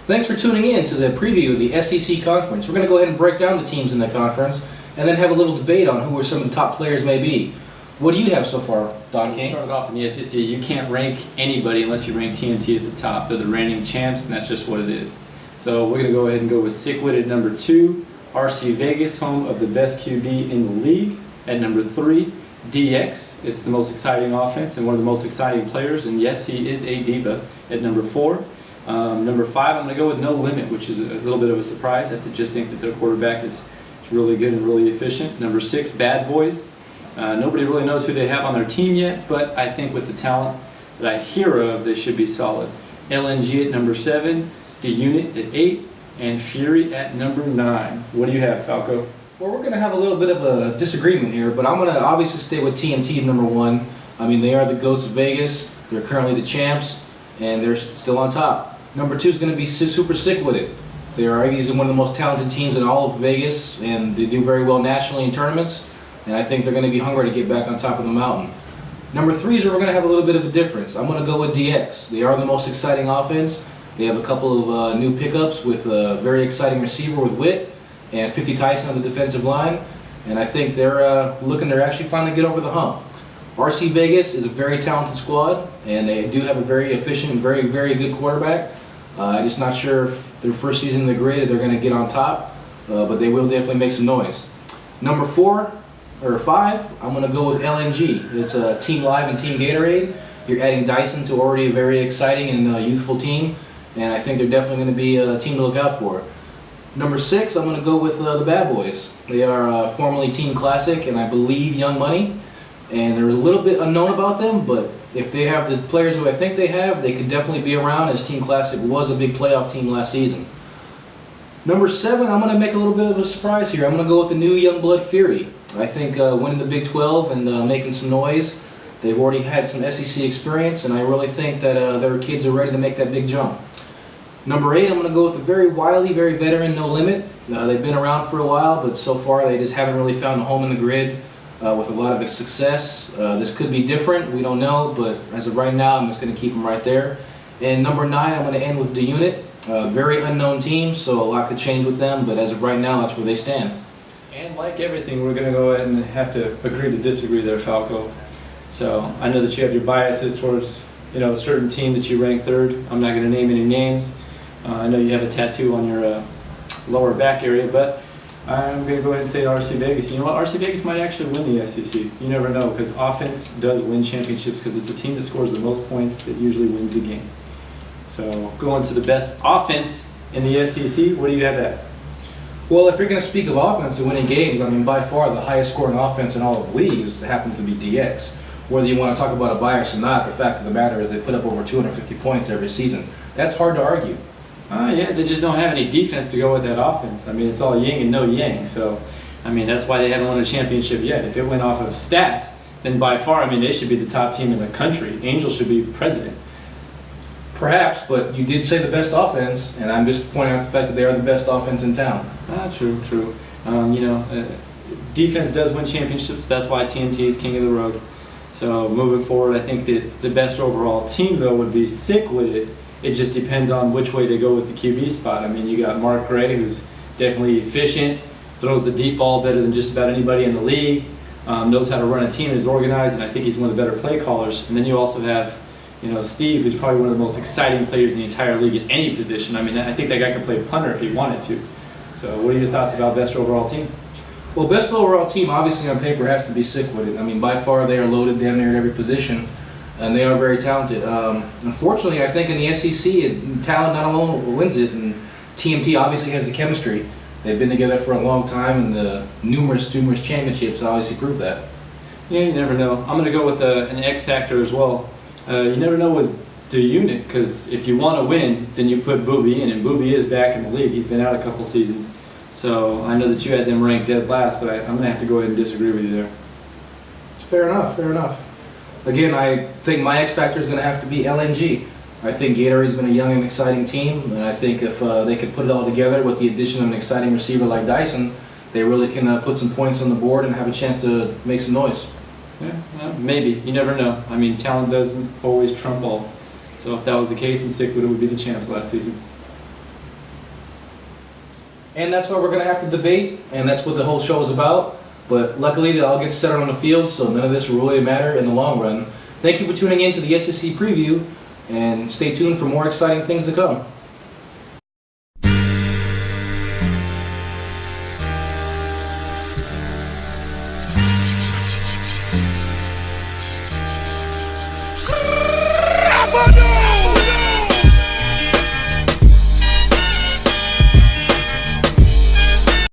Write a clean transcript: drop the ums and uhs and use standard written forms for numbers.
Thanks for tuning in to the preview of the SEC Conference. We're going to go ahead and break down the teams in the conference and then have a little debate on who some of the top players may be. What do you have so far, Don King? Started off in the SEC, you can't rank anybody unless you rank TMT at the top. They're the reigning champs, and that's just what it is. So we're going to go ahead and go with Sickwit at number 2, RC Vegas, home of the best QB in the league, at number 3. DX, it's the most exciting offense and one of the most exciting players, and yes, he is a diva, at number 4. Number 5, I'm going to go with No Limit, which is a little bit of a surprise. I just think that their quarterback is really good and really efficient. Number 6, Bad Boys. Nobody really knows who they have on their team yet, but I think with the talent that I hear of, they should be solid. LNG at number 7, The Unit at 8, and Fury at number 9. What do you have, Falco? Well, we're going to have a little bit of a disagreement here, but I'm going to obviously stay with TMT at number 1. I mean, they are the GOATs of Vegas. They're currently the champs, and they're still on top. Number 2 is going to be Super Sick With It. They are one of the most talented teams in all of Vegas, and they do very well nationally in tournaments, and I think they're going to be hungry to get back on top of the mountain. Number 3 is where we're going to have a little bit of a difference. I'm going to go with DX. They are the most exciting offense. They have a couple of new pickups with a very exciting receiver with Witt and 50 Tyson on the defensive line, and I think they're looking to actually finally get over the hump. RC Vegas is a very talented squad, and they do have a very efficient, very good quarterback. I'm just not sure if their first season in the grid they're going to get on top, but they will definitely make some noise. Number 5, I'm going to go with LNG. It's a Team Live and Team Gatorade. You're adding Dyson to already a very exciting and youthful team, and I think they're definitely going to be a team to look out for. Number 6, I'm going to go with the Bad Boys. They are formerly Team Classic, and I believe Young Money, and they're a little bit unknown about them, but if they have the players who I think they have, they could definitely be around, as Team Classic was a big playoff team last season. Number 7, I'm going to make a little bit of a surprise here. I'm going to go with the new Youngblood Fury. I think winning the Big 12 and making some noise. They've already had some SEC experience, and I really think that their kids are ready to make that big jump. Number 8, I'm going to go with the very wily, very veteran No Limit. They've been around for a while, but so far they just haven't really found a home in the grid. With a lot of success. This could be different, we don't know, but as of right now, I'm just going to keep them right there. And number 9, I'm going to end with The Unit. Very unknown team, so a lot could change with them, but as of right now, that's where they stand. And like everything, we're going to go ahead and have to agree to disagree there, Falco. So I know that you have your biases towards a certain team that you rank 3rd. I'm not going to name any names. I know you have a tattoo on your lower back area, but I'm going to go ahead and say RC Vegas. You know what? RC Vegas might actually win the SEC. You never know, because offense does win championships because it's the team that scores the most points that usually wins the game. So going to the best offense in the SEC, what do you have at? Well, if you're going to speak of offense and winning games, I mean, by far the highest scoring offense in all of the leagues happens to be DX. Whether you want to talk about a bias or not, the fact of the matter is they put up over 250 points every season. That's hard to argue. Yeah, they just don't have any defense to go with that offense. I mean, it's all yin and no yang. So, I mean, that's why they haven't won a championship yet. If it went off of stats, then by far, I mean, they should be the top team in the country. Angels should be president. Perhaps, but you did say the best offense, and I'm just pointing out the fact that they are the best offense in town. True. Defense does win championships. That's why TMT is king of the road. So, moving forward, I think that the best overall team, though, would be Sick With It. It just depends on which way they go with the QB spot. I mean, you got Mark Gray, who's definitely efficient, throws the deep ball better than just about anybody in the league, knows how to run a team, is organized, and I think he's one of the better play callers. And then you also have, Steve, who's probably one of the most exciting players in the entire league at any position. I mean, I think that guy could play punter if he wanted to. So what are your thoughts about best overall team? Well, best overall team, obviously on paper, has to be Sick With It. I mean, by far they are loaded damn near at every position. And they are very talented. Unfortunately, I think in the SEC, talent not alone wins it, and TMT obviously has the chemistry. They've been together for a long time, and the numerous championships obviously prove that. Yeah, you never know. I'm going to go with an X factor as well. You never know with the unit, because if you want to win, then you put Booby in, and Booby is back in the league. He's been out a couple seasons. So I know that you had them ranked dead last, but I'm going to have to go ahead and disagree with you there. Fair enough. Again, I think my X factor is going to have to be LNG. I think Gatorade's been a young and exciting team, and I think if they could put it all together with the addition of an exciting receiver like Dyson, they really can put some points on the board and have a chance to make some noise. Yeah, maybe. You never know. I mean, talent doesn't always trump all. So if that was the case, then Sickwood would be the champs last season. And that's what we're going to have to debate, and that's what the whole show is about. But luckily, they all get settled on the field, so none of this will really matter in the long run. Thank you for tuning in to the SEC preview, and stay tuned for more exciting things to come.